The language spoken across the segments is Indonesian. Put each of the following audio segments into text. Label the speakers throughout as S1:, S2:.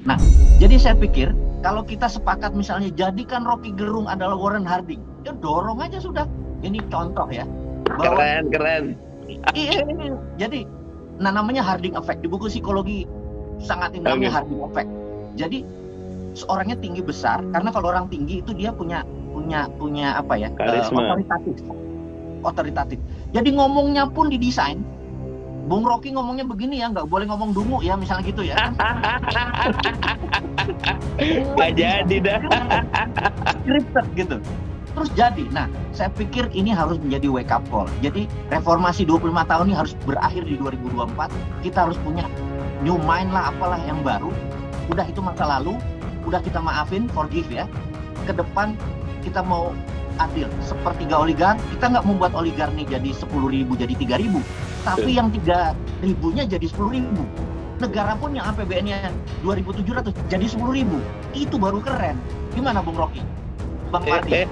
S1: Nah, jadi saya pikir kalau kita sepakat misalnya jadikan Rocky Gerung adalah Warren Harding, ya dorong aja sudah. Ini contoh ya. Bahwa
S2: Keren.
S1: iya. Jadi, namanya Harding Effect di buku psikologi sangat namanya Harding Effect. Jadi seorangnya tinggi besar karena kalau orang tinggi itu dia punya apa ya?
S2: Karisma.
S1: Otoritatif. Jadi ngomongnya pun didesain. Bung Rocky ngomongnya begini ya, nggak boleh ngomong dungu ya, misalnya gitu ya.
S2: Nggak jadi dah.
S1: Scripted gitu. Terus jadi. Nah, saya pikir ini harus menjadi wake up call. Jadi reformasi 25 tahun ini harus berakhir di 2024. Kita harus punya new mind lah, apalah yang baru. Udah itu masa lalu, udah kita maafin, forgive ya. Ke depan kita mau adil. Sepertiga oligar, kita nggak membuat oligar nih jadi 10.000 jadi 3.000. Tapi yang 3.000-nya jadi 10.000. Negara pun yang APBN-nya 2.700 jadi 10.000. Itu baru keren. Gimana Bung Rocky? Bang Mardi?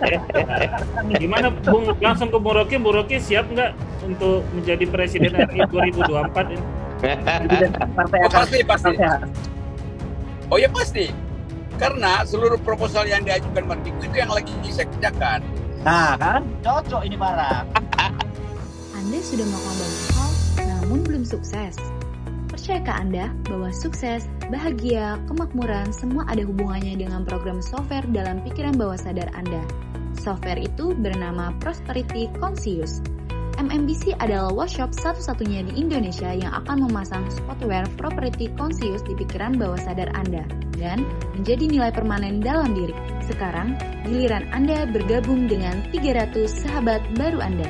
S3: Gimana Bung? Langsung ke Bung Rocky. Bung Rocky siap nggak untuk menjadi Presiden RI 2024 ini?
S4: Pasti. Oh ya pasti. Karena seluruh proposal yang diajukan Mardi itu yang lagi saya kerjakan.
S1: Nah kan, cocok ini barang.
S5: Anda sudah melakukan banyak hal, namun belum sukses. Percayakah Anda bahwa sukses, bahagia, kemakmuran semua ada hubungannya dengan program software dalam pikiran bawah sadar Anda? Software itu bernama Prosperity Conscious. MMBC adalah workshop satu-satunya di Indonesia yang akan memasang software Prosperity Conscious di pikiran bawah sadar Anda dan menjadi nilai permanen dalam diri. Sekarang, giliran Anda bergabung dengan 300 sahabat baru Anda.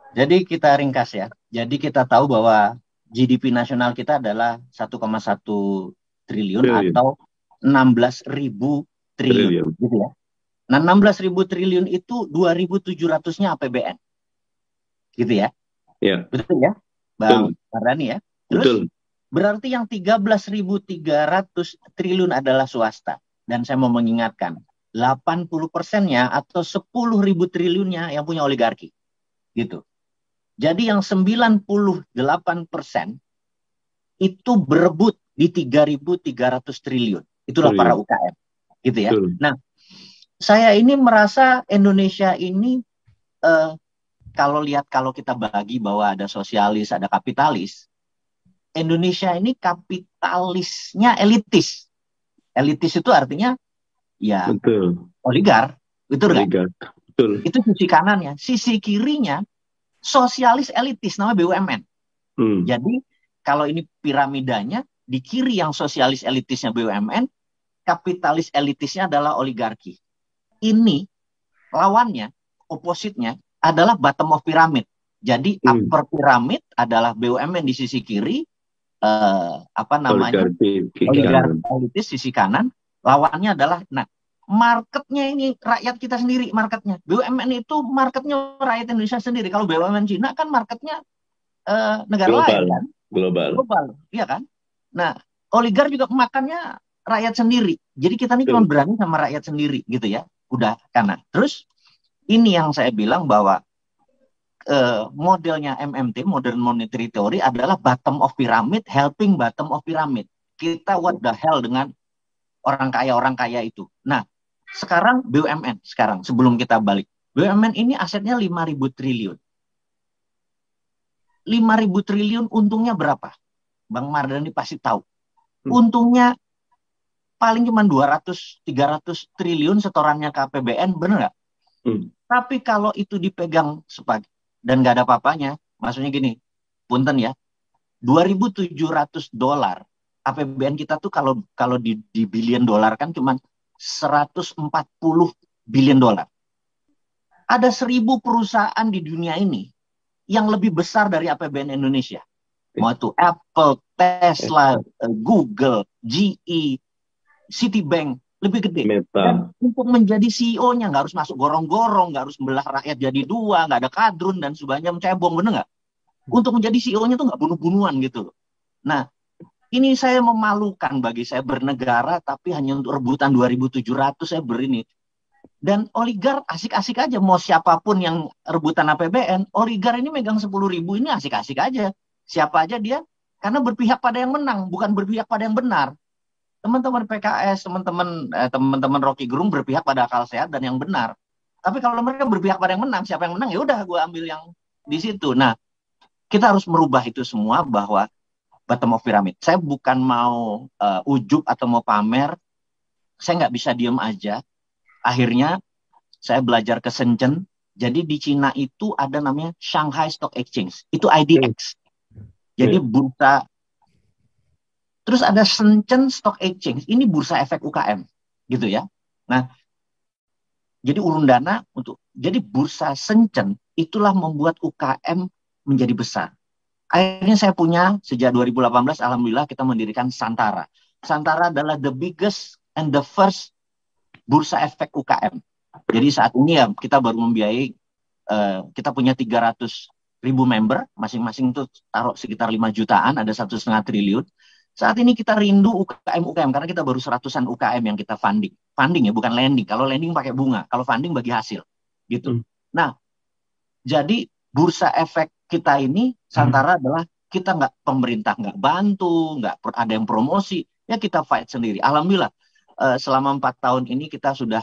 S1: Jadi kita ringkas ya. Jadi kita tahu bahwa GDP nasional kita adalah 1,1 triliun atau 16.000 triliun gitu ya. Nah, 16.000 triliun itu 2.700-nya APBN. Gitu ya.
S2: Iya.
S1: Betul ya? Bang Mardhani ya. Terus
S2: betul.
S1: Berarti yang 13.300 triliun adalah swasta. Dan saya mau mengingatkan, 80%-nya atau 10.000 triliunnya yang punya oligarki. Gitu. Jadi yang 98% itu berebut di 3.300 triliun. Itulah para UKM. Gitu ya. Nah, saya ini merasa Indonesia ini kalau kita bagi bahwa ada sosialis, ada kapitalis, Indonesia ini kapitalisnya elitis. Elitis itu artinya ya oligar. Betul nggak?
S2: Betul.
S1: Itu sisi kanannya. Sisi kirinya sosialis elitis, namanya BUMN. Jadi kalau ini piramidanya, di kiri yang sosialis elitisnya BUMN, kapitalis elitisnya adalah oligarki. Ini lawannya, opositnya adalah bottom of pyramid. Jadi upper pyramid adalah BUMN di sisi kiri, oligarki elitis sisi kanan. Lawannya adalah, marketnya ini rakyat kita sendiri, marketnya. BUMN itu marketnya rakyat Indonesia sendiri. Kalau BUMN Cina kan marketnya negara lain kan? Global, iya kan? Nah, oligar juga makannya rakyat sendiri. Jadi kita ini cuma berani sama rakyat sendiri gitu ya. Udah karena. Terus ini yang saya bilang bahwa modelnya MMT, Modern Monetary Theory adalah bottom of pyramid, helping bottom of pyramid. Kita what the hell dengan orang kaya itu. Nah, sekarang BUMN, sebelum kita balik. BUMN ini asetnya 5.000 triliun. 5.000 triliun untungnya berapa? Bang Mardhani pasti tahu. Untungnya paling cuma 200-300 triliun setorannya ke APBN, bener nggak? Tapi kalau itu dipegang dan nggak ada apa-apanya, maksudnya gini, punten ya, $2.700 APBN kita tuh kalau di billion dollar kan cuma 140 billion dollar. Ada 1.000 perusahaan di dunia ini yang lebih besar dari APBN Indonesia. Mau itu Apple, Tesla, Google, GE, Citibank, lebih gede. Dan untuk menjadi CEO-nya nggak harus masuk gorong-gorong, nggak harus membelah rakyat jadi dua, nggak ada kadrun dan sebagainya, mencebong, bener nggak? Untuk menjadi CEO-nya tuh nggak bunuh-bunuhan gitu. Nah, ini saya memalukan bagi saya bernegara, tapi hanya untuk rebutan 2.700 saya berini. Dan oligar asik-asik aja, mau siapapun yang rebutan APBN, oligar ini megang 10.000 ini asik-asik aja. Siapa aja dia, karena berpihak pada yang menang, bukan berpihak pada yang benar. Teman-teman PKS, teman-teman Rocky Gerung berpihak pada akal sehat dan yang benar. Tapi kalau mereka berpihak pada yang menang, siapa yang menang ya udah gue ambil yang di situ. Nah, kita harus merubah itu semua bahwa bottom of pyramid. Saya bukan mau ujub atau mau pamer. Saya nggak bisa diem aja. Akhirnya saya belajar ke Shenzhen. Jadi di Cina itu ada namanya Shanghai Stock Exchange. Itu IDX. Jadi bursa. Terus ada Shenzhen Stock Exchange. Ini bursa efek UKM. Gitu ya. Nah, jadi urun dana untuk. Jadi bursa Shenzhen itulah membuat UKM menjadi besar. Akhirnya saya punya, sejak 2018, alhamdulillah kita mendirikan Santara. Santara adalah the biggest and the first bursa efek UKM. Jadi saat ini ya kita baru membiayai, kita punya 300.000 member, masing-masing itu taruh sekitar 5 jutaan, ada 1,5 triliun. Saat ini kita rindu UKM, karena kita baru 100-an UKM yang kita funding. Funding ya, bukan lending. Kalau lending pakai bunga, kalau funding bagi hasil. Gitu. Nah, jadi bursa efek kita ini Santara adalah kita pemerintah nggak bantu, nggak ada yang promosi, ya kita fight sendiri. Alhamdulillah selama 4 tahun ini kita sudah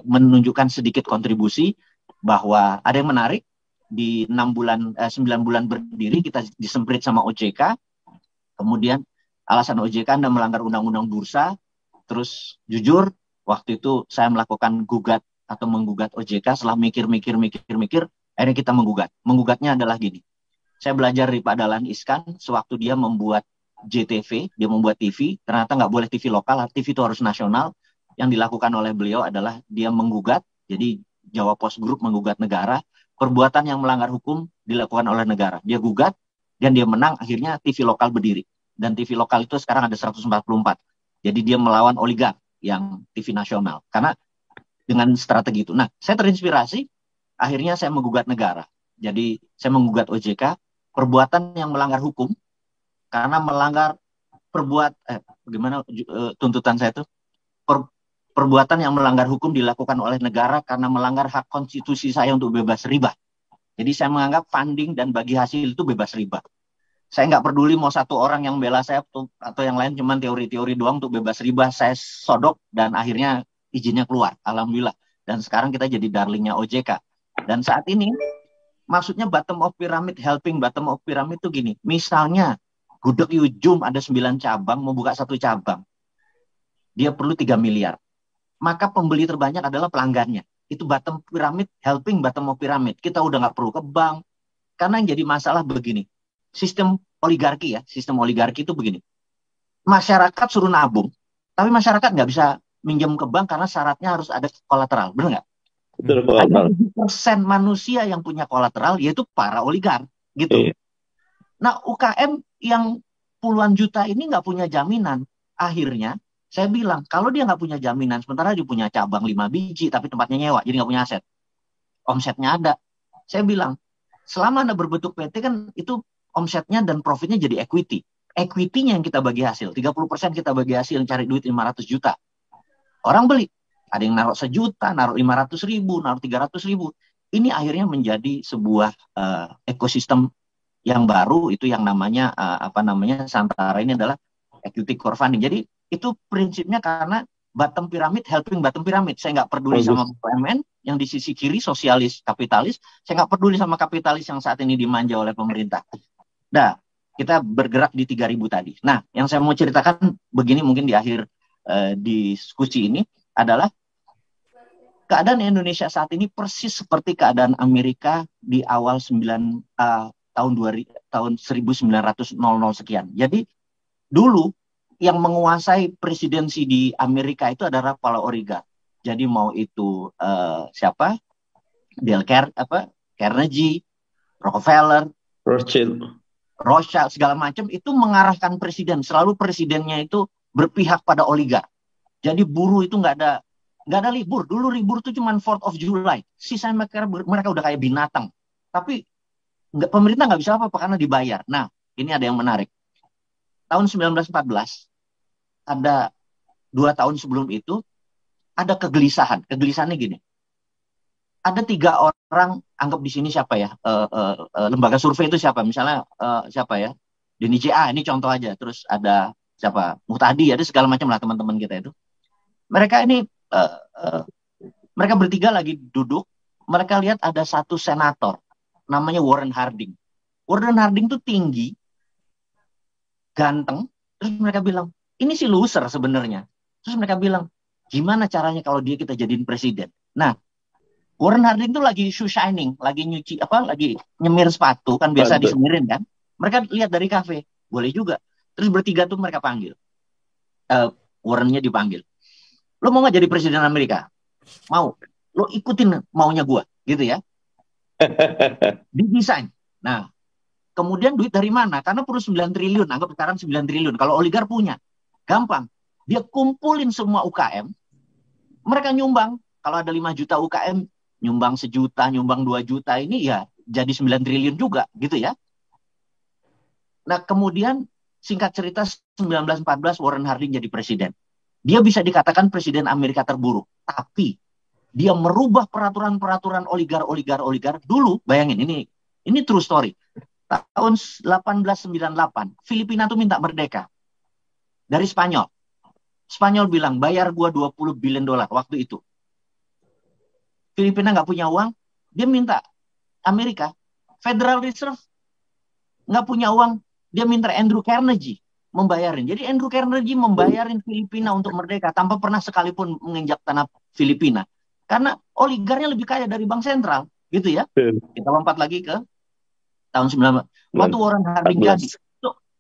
S1: menunjukkan sedikit kontribusi, bahwa ada yang menarik di 9 bulan berdiri kita disemprit sama OJK, kemudian alasan OJK Anda melanggar undang-undang bursa, terus jujur waktu itu saya melakukan menggugat OJK setelah mikir, akhirnya kita menggugat. Menggugatnya adalah gini. Saya belajar dari Pak Dahlan Iskan, sewaktu dia membuat JTV, dia membuat TV, ternyata nggak boleh TV lokal, TV itu harus nasional. Yang dilakukan oleh beliau adalah dia menggugat, jadi Jawa Post Group menggugat negara, perbuatan yang melanggar hukum dilakukan oleh negara. Dia gugat, dan dia menang, akhirnya TV lokal berdiri. Dan TV lokal itu sekarang ada 144. Jadi dia melawan oligark yang TV nasional. Karena dengan strategi itu. Nah, saya terinspirasi, akhirnya saya menggugat negara. Jadi saya menggugat OJK, perbuatan yang melanggar hukum, karena melanggar tuntutan saya itu, perbuatan yang melanggar hukum dilakukan oleh negara karena melanggar hak konstitusi saya untuk bebas riba. Jadi saya menganggap funding dan bagi hasil itu bebas riba. Saya nggak peduli mau satu orang yang bela saya atau yang lain cuma teori-teori doang untuk bebas riba. Saya sodok dan akhirnya izinnya keluar. Alhamdulillah. Dan sekarang kita jadi darlingnya OJK. Dan saat ini, maksudnya bottom of pyramid, helping bottom of pyramid itu gini. Misalnya, Gudeg Yujum ada 9 cabang, mau buka 1 cabang. Dia perlu 3 miliar. Maka pembeli terbanyak adalah pelanggannya. Itu bottom pyramid, helping bottom of pyramid. Kita udah nggak perlu ke bank. Karena yang jadi masalah begini. Sistem oligarki itu begini. Masyarakat suruh nabung, tapi masyarakat nggak bisa minjem ke bank karena syaratnya harus ada kolateral. Benar nggak?
S2: Betul,
S1: Ada 7% manusia yang punya kolateral, yaitu para oligark. Gitu.
S2: Iya.
S1: Nah, UKM yang puluhan juta ini nggak punya jaminan. Akhirnya, saya bilang, kalau dia nggak punya jaminan, sementara dia punya cabang 5 biji, tapi tempatnya nyewa, jadi nggak punya aset. Omsetnya ada. Saya bilang, selama Anda berbentuk PT kan itu omsetnya dan profitnya jadi equity. Equity-nya yang kita bagi hasil. 30% kita bagi hasil, yang cari duit 500 juta. Orang beli. Ada yang naruh 1 juta, naruh 500.000, naruh 300.000. Ini akhirnya menjadi sebuah ekosistem yang baru, itu yang namanya Santara ini adalah equity crowdfunding. Jadi itu prinsipnya karena bottom pyramid helping bottom pyramid. Saya nggak peduli sama BUMN yang di sisi kiri sosialis kapitalis. Saya nggak peduli sama kapitalis yang saat ini dimanja oleh pemerintah. Nah, kita bergerak di 3.000 tadi. Nah, yang saya mau ceritakan begini mungkin di akhir diskusi ini adalah keadaan Indonesia saat ini persis seperti keadaan Amerika di awal tahun 1900 sekian. Jadi dulu yang menguasai presidensi di Amerika itu adalah para oligark. Jadi mau itu siapa? Carnegie, Rockefeller, Rothschild segala macam itu mengarahkan presiden. Selalu presidennya itu berpihak pada oligark. Jadi buruh itu nggak ada libur. Dulu libur itu cuma 4th of July. Sisanya mereka udah kayak binatang. Tapi pemerintah nggak bisa apa-apa karena dibayar. Nah, ini ada yang menarik. Tahun 1914, ada 2 tahun sebelum itu, ada kegelisahan. Kegelisahannya gini. Ada 3 orang, anggap di sini siapa ya? Lembaga survei itu siapa? Misalnya siapa ya? Denny JA, ini contoh aja. Terus ada siapa? Muhtadi, ada segala macam lah teman-teman kita itu. Mereka ini, mereka bertiga lagi duduk. Mereka lihat ada satu senator, namanya Warren Harding. Warren Harding tuh tinggi, ganteng. Terus mereka bilang, ini si loser sebenarnya. Terus mereka bilang, gimana caranya kalau dia kita jadiin presiden? Nah, Warren Harding tuh lagi shoe shining, lagi nyuci lagi nyemir sepatu, kan biasa disemirin kan. Mereka lihat dari kafe, boleh juga. Terus bertiga tuh mereka panggil. Warrennya dipanggil. Lo mau nggak jadi presiden Amerika? Mau. Lo ikutin maunya gue, gitu ya. Didesain. Nah, kemudian duit dari mana? Karena perlu 9 triliun, anggap sekarang 9 triliun. Kalau oligar punya, gampang. Dia kumpulin semua UKM, mereka nyumbang. Kalau ada 5 juta UKM, nyumbang 1 juta, nyumbang 2 juta, ini ya jadi 9 triliun juga, gitu ya. Nah, kemudian singkat cerita 1914 Warren Harding jadi presiden. Dia bisa dikatakan presiden Amerika terburuk, tapi dia merubah peraturan-peraturan oligar dulu. Bayangin, ini true story. Tahun 1898, Filipina tuh minta merdeka dari Spanyol. Spanyol bilang, bayar gua 20 billion dolar waktu itu. Filipina nggak punya uang, dia minta Amerika. Federal Reserve nggak punya uang, dia minta Andrew Carnegie membayarin. Jadi Andrew Carnegie membayarin Filipina untuk merdeka tanpa pernah sekalipun menginjak tanah Filipina. Karena oligarnya lebih kaya dari bank sentral, gitu ya. Kita lompat lagi ke tahun 19. Waktu Warren Harding jadi,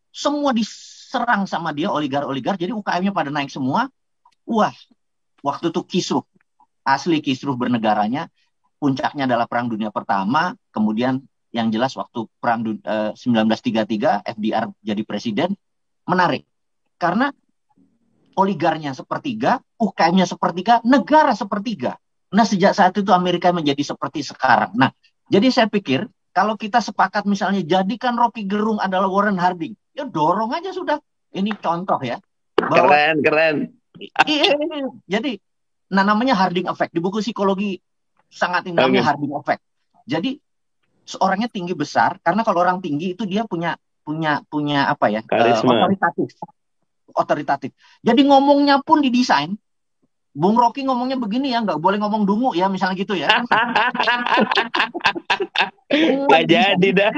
S1: semua diserang sama dia, oligar-oligar. Jadi UKM-nya pada naik semua. Wah, waktu itu kisruh. Asli kisruh bernegaranya. Puncaknya adalah Perang Dunia Pertama. Kemudian yang jelas waktu Perang 1933, FDR jadi presiden. Menarik. Karena oligarnya sepertiga, UKM-nya sepertiga, negara sepertiga. Nah, sejak saat itu Amerika menjadi seperti sekarang. Nah, jadi saya pikir, kalau kita sepakat misalnya jadikan Rocky Gerung adalah Warren Harding, ya dorong aja sudah. Ini contoh ya. Bahwa,
S2: keren.
S1: Iya. Jadi, namanya Harding Effect. Di buku psikologi sangat ini namanya Harding Effect. Jadi, seorangnya tinggi besar, karena kalau orang tinggi itu dia punya apa ya? Otoritatif. Jadi ngomongnya pun didesain. Bung Rocky ngomongnya begini ya, nggak boleh ngomong dungu ya, misalnya gitu ya.
S2: Nggak jadi dah.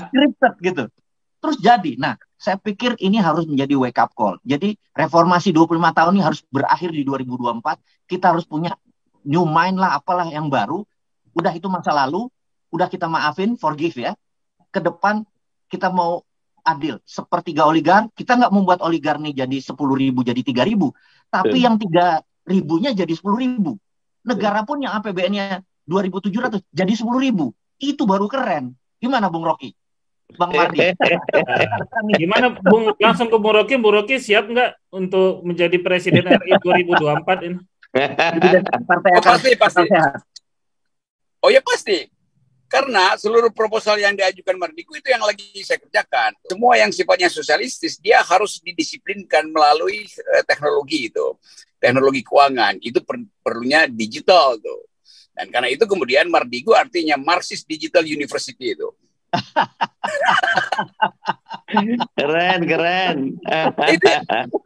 S1: Scripted gitu. Terus jadi. Nah, saya pikir ini harus menjadi wake up call. Jadi reformasi 25 tahun ini harus berakhir di 2024. Kita harus punya new mind lah, apalah yang baru. Udah itu masa lalu, udah kita maafin, forgive ya. Ke depan kita mau adil. Sepertiga oligar, kita nggak membuat oligar nih jadi 10.000 jadi 3.000. Tapi yang 3.000-nya jadi 10.000. Negara pun yang APBN-nya 2.700 jadi 10.000. Itu baru keren. Gimana Bung Rocky? Bang Mardi?
S3: Gimana Bung? Langsung ke Bung Rocky. Bung Rocky siap nggak untuk menjadi presiden RI 2024 ini?
S4: Pasti. Oh ya pasti. Karena seluruh proposal yang diajukan Mardiku itu yang lagi saya kerjakan. Semua yang sifatnya sosialistis, dia harus didisiplinkan melalui teknologi itu. Teknologi keuangan, itu perlunya digital tuh. Dan karena itu kemudian Mardiku artinya Marxist Digital University itu.
S2: Keren.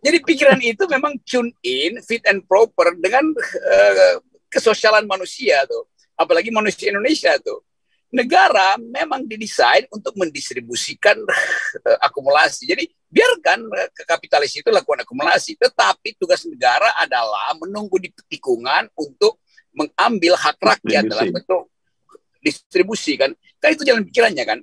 S4: Jadi pikiran itu memang tune in, fit and proper dengan kesosialan manusia tuh. Apalagi manusia Indonesia tuh. Negara memang didesain untuk mendistribusikan akumulasi. Jadi biarkan kapitalis itu lakukan akumulasi. Tetapi tugas negara adalah menunggu di tikungan untuk mengambil hak rakyat dalam bentuk distribusi kan. Kan itu jalan pikirannya kan.